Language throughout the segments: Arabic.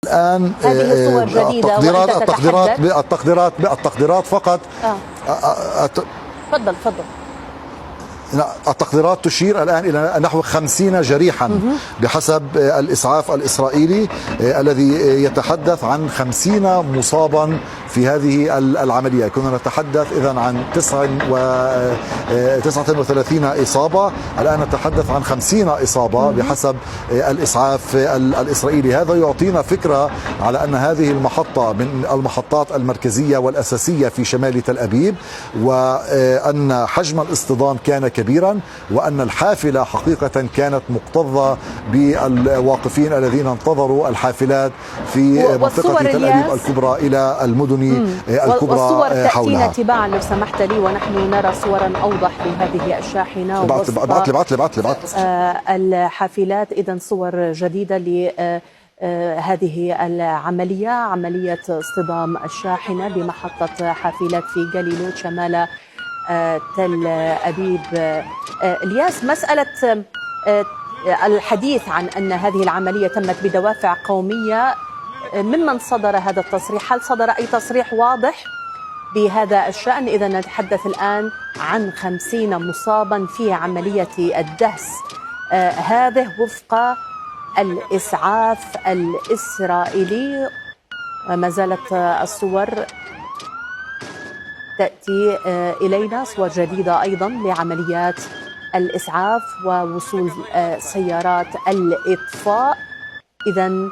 الآن هذه صور جديدة التقديرات فقط. تفضل. التقديرات تشير الآن إلى نحو 50 جريحا بحسب الإسعاف الإسرائيلي الذي يتحدث عن 50 مصابا في هذه العملية. كنا نتحدث إذن عن 39 إصابة، الآن نتحدث عن 50 إصابة بحسب الإسعاف الإسرائيلي. هذا يعطينا فكرة على أن هذه المحطة من المحطات المركزية والأساسية في شمال تل أبيب، وأن حجم الاصطدام كان كبيرا، وأن الحافلة حقيقة كانت مكتظة بالواقفين الذين انتظروا الحافلات في منطقة تل أبيب الكبرى إلى المدن الكبرى والصور حولها. تأتينا تباعا لو سمحت لي، ونحن نرى صورا أوضح لهذه الشاحنة. بعت الحافلات. إذن صور جديدة هذه العملية، عملية اصطدام الشاحنة بمحطة حافلات في جاليلوت شمال تل أبيب. الياس، مسألة الحديث عن أن هذه العملية تمت بدوافع قومية، ممن صدر هذا التصريح؟ هل صدر أي تصريح واضح بهذا الشأن؟ إذا نتحدث الآن عن 50 مصابا في عملية الدهس، هذه وفق الإسعاف الإسرائيلي. ما زالت الصور تأتي إلينا، صور جديدة أيضا لعمليات الإسعاف ووصول سيارات الإطفاء. إذن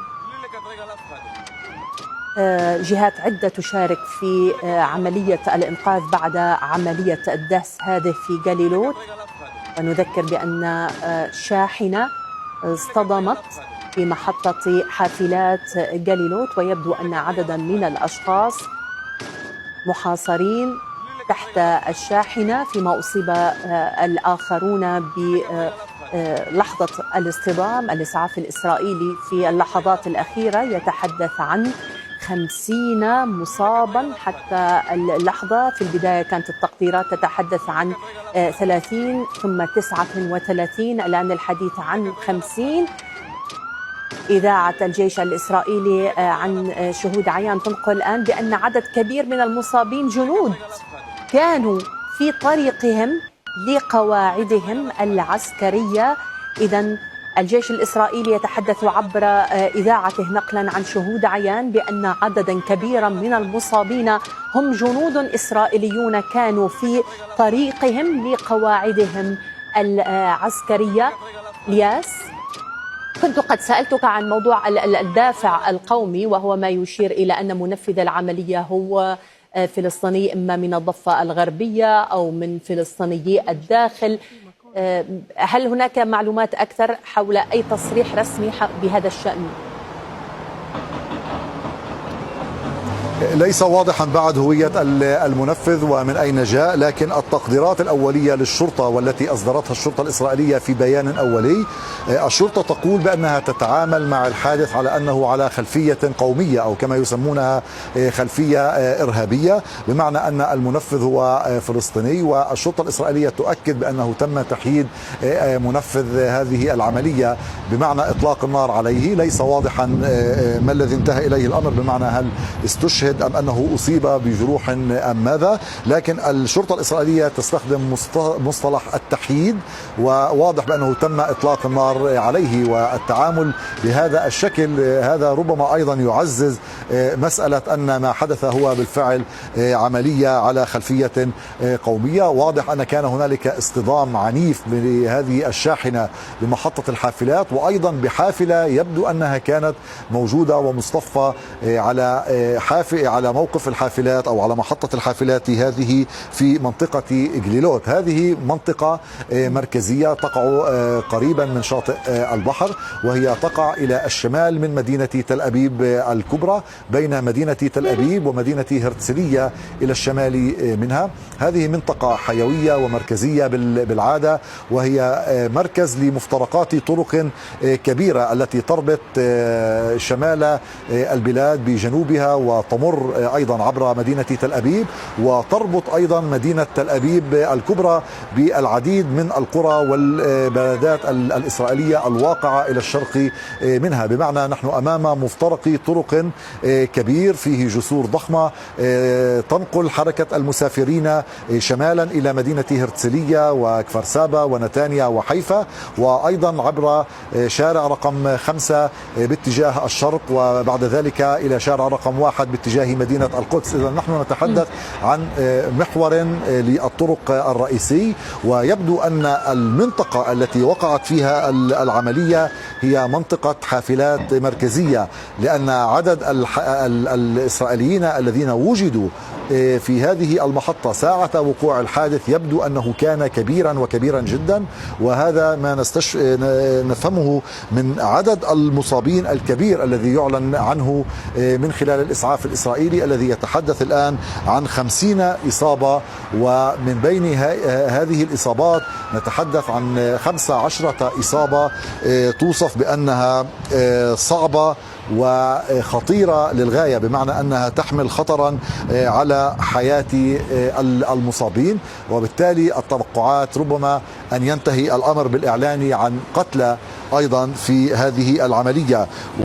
جهات عدة تشارك في عملية الإنقاذ بعد عملية الدهس هذه في جاليلوت. ونذكر بأن شاحنة اصطدمت في محطة حافلات جاليلوت، ويبدو أن عددا من الأشخاص محاصرين تحت الشاحنة، فيما أصيب الآخرون بلحظة الاصطدام. الإسعاف الإسرائيلي في اللحظات الأخيرة يتحدث عن 50 مصابا حتى اللحظة. في البداية كانت التقديرات تتحدث عن 30 ثم 39، الآن الحديث عن 50. إذاعة الجيش الإسرائيلي عن شهود عيان تنقل الآن بأن عدد كبير من المصابين جنود كانوا في طريقهم لقواعدهم العسكرية. إذن الجيش الإسرائيلي يتحدث عبر إذاعته نقلا عن شهود عيان بأن عددا كبيرا من المصابين هم جنود إسرائيليون كانوا في طريقهم لقواعدهم العسكرية. الياس، كنت قد سألتك عن موضوع الدافع القومي، وهو ما يشير إلى أن منفذ العملية هو فلسطيني، إما من الضفة الغربية أو من فلسطيني الداخل. هل هناك معلومات أكثر حول أي تصريح رسمي بهذا الشأن؟ ليس واضحا بعد هوية المنفذ ومن أين جاء، لكن التقديرات الأولية للشرطة والتي أصدرتها الشرطة الإسرائيلية في بيان أولي، الشرطة تقول بأنها تتعامل مع الحادث على أنه على خلفية قومية، أو كما يسمونها خلفية إرهابية، بمعنى أن المنفذ هو فلسطيني. والشرطة الإسرائيلية تؤكد بأنه تم تحييد منفذ هذه العملية بمعنى إطلاق النار عليه. ليس واضحا ما الذي انتهى إليه الأمر، بمعنى هل استشهد أم أنه أصيب بجروح أم ماذا، لكن الشرطة الإسرائيلية تستخدم مصطلح التحييد، وواضح بأنه تم إطلاق النار عليه. والتعامل بهذا الشكل هذا ربما أيضا يعزز مسألة أن ما حدث هو بالفعل عملية على خلفية قومية. واضح أن كان هنالك اصطدام عنيف بهذه الشاحنة بمحطة الحافلات، وأيضا بحافلة يبدو أنها كانت موجودة ومصطفى على موقف الحافلات أو على محطة الحافلات هذه في منطقة جليلوت. هذه منطقة مركزية تقع قريبا من شاطئ البحر، وهي تقع إلى الشمال من مدينة تل أبيب الكبرى، بين مدينة تل أبيب ومدينة هرتسلية إلى الشمال منها. هذه منطقة حيوية ومركزية بالعادة، وهي مركز لمفترقات طرق كبيرة التي تربط شمال البلاد بجنوبها وتمر تمر أيضا عبر مدينة تل أبيب، وتربط أيضا مدينة تل أبيب الكبرى بالعديد من القرى والبلدات الإسرائيلية الواقعة إلى الشرق منها. بمعنى نحن أمام مفترق طرق كبير فيه جسور ضخمة تنقل حركة المسافرين شمالا إلى مدينة هرتزلية وكفر سابا ونتانيا وحيفا، وأيضا عبر شارع رقم 5 باتجاه الشرق، وبعد ذلك إلى شارع رقم 1 باتجاه مدينة القدس. إذا نحن نتحدث عن محور للطرق الرئيسي، ويبدو أن المنطقة التي وقعت فيها العملية هي منطقة حافلات مركزية، لأن عدد الإسرائيليين الذين وجدوا في هذه المحطة ساعة وقوع الحادث يبدو أنه كان كبيرا وكبيرا جدا، وهذا ما نفهمه من عدد المصابين الكبير الذي يعلن عنه من خلال الإسعاف الإسرائيلي الذي يتحدث الآن عن 50 إصابة، ومن بين هذه الإصابات نتحدث عن 15 إصابة توصف بأنها صعبة وخطيرة للغاية، بمعنى أنها تحمل خطرا على حياة المصابين. وبالتالي التوقعات ربما أن ينتهي الأمر بالإعلان عن قتلى أيضا في هذه العملية.